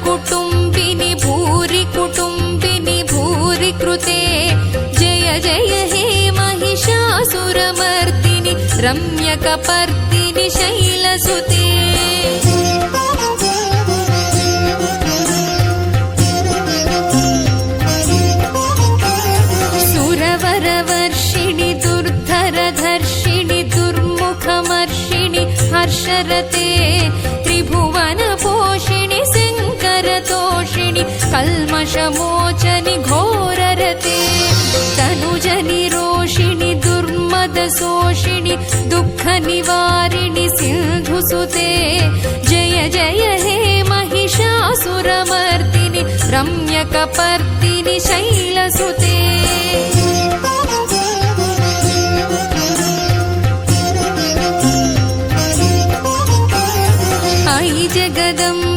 कुटुम्बिनि भूरि कुटुम्बिनि भूरि कृते जय जय हे महिषासुरमर्दिनि रम्यकपर्दिनि शैलसुते सुरवरवर्षिणि दुर्धरधर्षिणि दुर्मुखमर्षिणि हर्षरते त्रिभुवनपोषिणि शङ्करतोषिणि कल्मषमोचनि घोररते तनुजनिरोषिणि दुर्मदशोषिणि दुःखनिवारिणि सिन्धुसुते जय जय हे महिषासुरमर्दिनि रम्यकपर्दिनि शैलसुते जगदम्ब